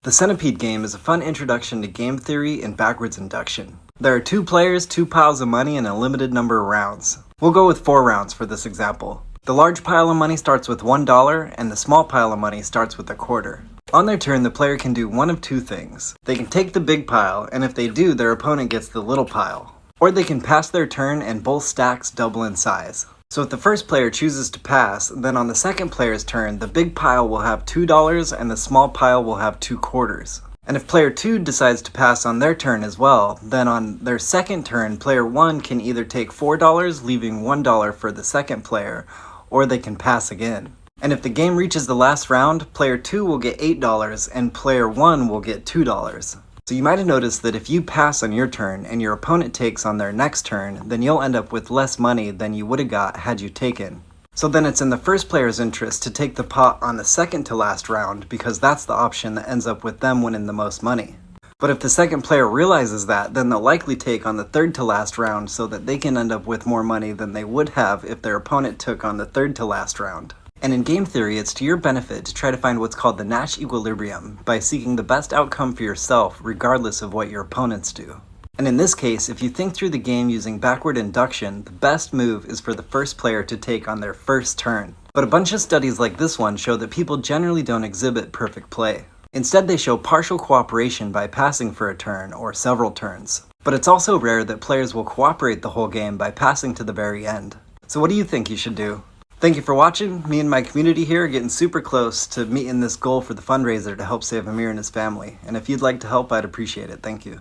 The centipede game is a fun introduction to game theory and backwards induction. There are 2 players, 2 piles of money, and a limited number of rounds. We'll go with 4 rounds for this example. The large pile of money starts with $1, and the small pile of money starts with a quarter. On their turn, the player can do one of 2 things. They can take the big pile, and if they do, their opponent gets the little pile. Or they can pass their turn and both stacks double in size. So if the first player chooses to pass, then on the second player's turn, the big pile will have $2 and the small pile will have 2 quarters. And if player 2 decides to pass on their turn as well, then on their second turn, player 1 can either take $4, leaving $1 for the second player, or they can pass again. And if the game reaches the last round, player 2 will get $8 and player 1 will get $2. So you might have noticed that if you pass on your turn and your opponent takes on their next turn, then you'll end up with less money than you would have got had you taken. So then it's in the first player's interest to take the pot on the second to last round because that's the option that ends up with them winning the most money. But if the second player realizes that, then they'll likely take on the third to last round so that they can end up with more money than they would have if their opponent took on the third to last round. And in game theory, it's to your benefit to try to find what's called the Nash equilibrium by seeking the best outcome for yourself regardless of what your opponents do. And in this case, if you think through the game using backward induction, the best move is for the first player to take on their first turn. But a bunch of studies like this one show that people generally don't exhibit perfect play. Instead, they show partial cooperation by passing for a turn or several turns. But it's also rare that players will cooperate the whole game by passing to the very end. So what do you think you should do? Thank you for watching. Me and my community here are getting super close to meeting this goal for the fundraiser to help save Amir and his family. And if you'd like to help, I'd appreciate it. Thank you.